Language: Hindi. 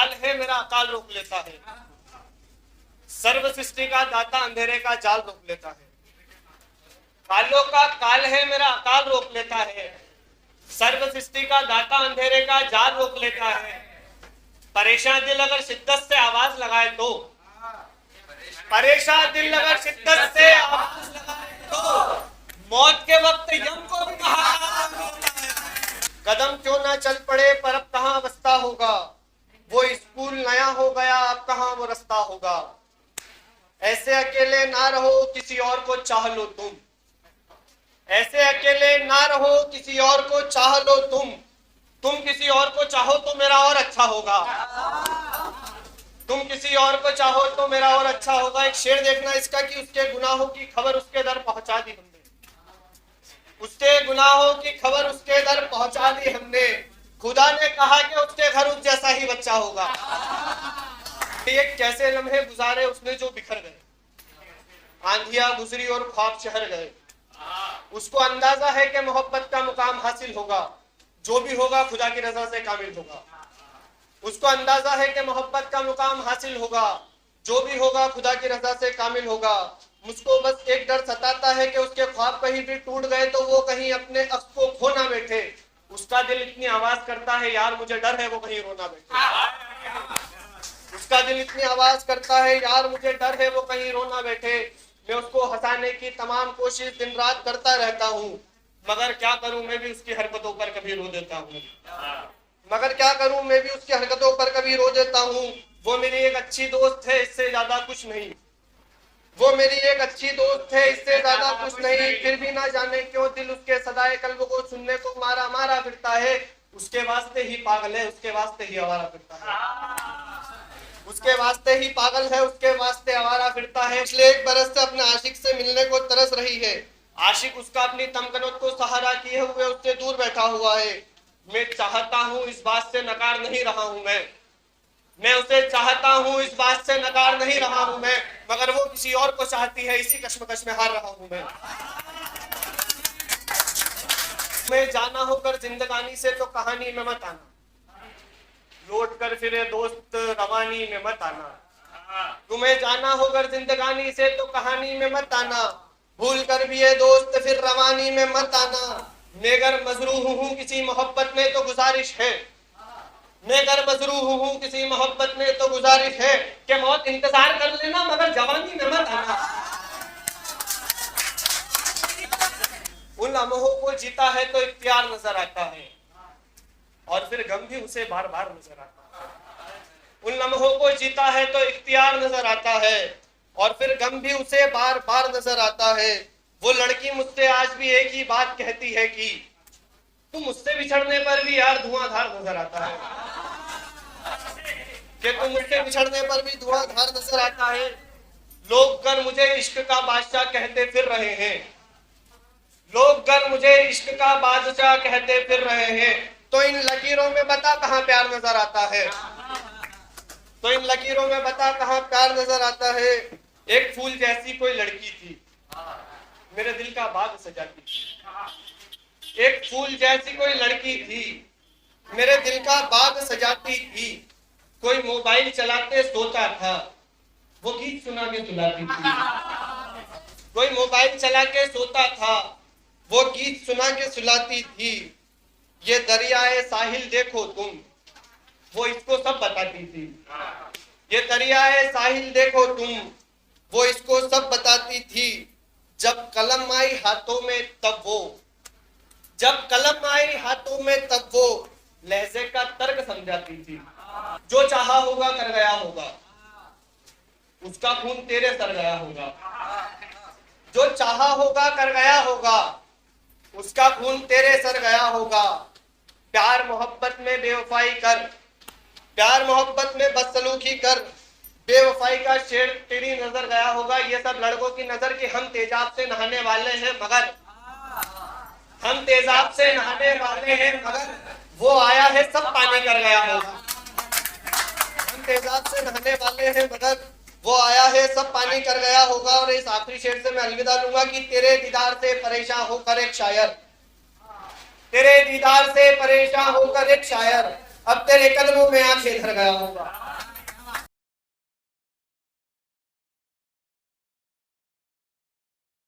काल है मेरा अकाल रोक लेता है। सर्व सृष्टि का दाता अंधेरे का जाल रोक लेता है। कालों का काल है मेरा अकाल रोक लेता है। सर्व सृष्टि का दाता अंधेरे का जाल रोक लेता है। परेशान दिल अगर शिद्दत से आवाज लगाए तो, परेशान दिल अगर शिद्दत से आवाज लगाए तो मौत के वक्त यम को भी कहा कदम क्यों ना चल पड़े पर अब कहां बसता होगा। वो स्कूल नया हो गया अब कहां वो रास्ता होगा। ऐसे अकेले ना रहो किसी और को चाह लो तुम। ऐसे अकेले ना रहो किसी और को चाह लो तुम किसी और को चाहो तो मेरा और अच्छा होगा। तुम किसी और को चाहो तो मेरा और अच्छा होगा। एक शेर देखना इसका कि उसके गुनाहों की खबर उसके दर पहुंचा दी हमने। उसके गुनाहों की खबर उसके दर पहुंचा दी हमने। खुदा ने कहा कि उसके घर उस जैसा ही बच्चा होगा। ये कैसे लम्हे गुजारे उसने जो बिखर गए। आंधियां गुजरी और ख्वाब शहर गए। उसको अंदाजा है कि मोहब्बत का मुकाम हासिल होगा। जो भी होगा खुदा की रजा से कामिल होगा। उसको अंदाजा है कि मोहब्बत का मुकाम हासिल होगा। जो भी होगा खुदा की रजा से कामिल होगा। मुझको बस एक डर सताता है कि उसके ख्वाब कहीं भी टूट गए तो वो कहीं अपने अक्स को खो ना बैठे। उसका दिल इतनी आवाज करता है यार मुझे डर है वो कहीं रोना बैठे। उसका दिल इतनी आवाज करता है यार मुझे डर है वो कहीं रोना बैठे। मैं उसको हंसाने की तमाम कोशिश दिन रात करता रहता हूँ, मगर क्या करूं मैं भी उसकी हरकतों पर कभी रो देता हूँ। मगर क्या करूं मैं भी उसकी हरकतों पर कभी रो देता हूँ। वो मेरी एक अच्छी दोस्त है इससे ज्यादा कुछ नहीं। वो मेरी एक अच्छी दोस्त है इससे ज्यादा कुछ नहीं। फिर भी ना जाने क्यों दिल उसके सदाए कल्ब को सुनने को मारा मारा फिरता है। उसके वास्ते ही पागल है उसके वास्ते ही आवारा फिरता है। उसके वास्ते ही पागल है उसके वास्ते आवारा फिरता है। पिछले 1 बरस से अपने आशिक से मिलने को तरस रही है। आशिक उसका अपनी तमकनत को सहारा किए हुए उससे दूर बैठा हुआ है। मैं चाहता हूँ इस बात से नकार नहीं रहा हूँ मैं उसे चाहता हूँ इस बात से नकार नहीं रहा हूँ मैं, मगर वो किसी और को चाहती है इसी कश्मकश में हार रहा हूँ मैं जाना होकर जिंदगानी से तो कहानी में मत आना। लौट कर फिरे दोस्त रवानी में मत आना। तुम्हें जाना होकर जिंदगानी से तो कहानी में मत आना। भूल कर भी ये दोस्त फिर रवानी में मत आना। मैं अगर मजरूह हूँ किसी मोहब्बत में तो गुजारिश है। मैं अगर मजरूह हूँ किसी मोहब्बत में तो गुजारिश है कि मौत इंतजार कर लेना मगर जवानी में मत आना। उन लम्हों को जीता है तो इख्तियार नजर आता है और फिर गम भी उसे बार बार नजर आता है। उन लम्हों को जीता है तो इख्तियार नजर आता है और फिर गम भी उसे बार बार नजर आता है। वो लड़की मुझसे आज भी एक ही बात कहती है कि तुम मुझसे बिछड़ने पर भी यार धुआंधार नजर आता है। कि तुम मुझसे बिछड़ने पर भी धुआंधार नजर आता है। लोग गन मुझे इश्क का बादशाह कहते फिर रहे हैं। लोग गन मुझे इश्क का बादशाह कहते फिर रहे हैं। तो इन लकीरों में बता कहां प्यार नजर आता है। तो इन लकीरों में बता कहां प्यार नजर आता है। एक फूल जैसी कोई लड़की थी मेरे दिल का बाग सजाती थी। एक फूल जैसी कोई लड़की थी मेरे दिल का बाग सजाती थी। कोई मोबाइल चलाते सोता था वो गीत सुना के सुलाती थी। कोई मोबाइल चला के सोता था वो गीत सुना के सुलाती थी। ये दरियाए साहिल देखो तुम वो इसको सब बताती थी। ये दरियाए साहिल देखो तुम वो इसको सब बताती थी। जब कलम आई हाथों में तब वो जब कलम आई हाथों में तब वो लहजे का तर्क समझाती थी। जो चाहा होगा कर गया होगा उसका खून तेरे सर गया होगा। जो चाहा होगा कर गया होगा उसका खून तेरे सर गया होगा। प्यार मोहब्बत में बेवफाई कर प्यार मोहब्बत में बदसलूकी कर बेवफाई का शेर तेरी नजर गया होगा। ये सब लड़कों की नजर की हम तेजाब से नहाने वाले हैं मगर हम तेजाब से नहाने वाले हैं मगर वो आया है सब पानी कर गया होगा। हम तेजाब से नहाने वाले हैं मगर वो आया है सब पानी कर गया होगा। और इस आखिरी शेर से मैं अलविदा लूंगा कि तेरे दीदार से परेशान होकर एक शायर तेरे दीदार से परेशान होकर एक शायर अब तेरे कदमों में आंखें धर गया होगा।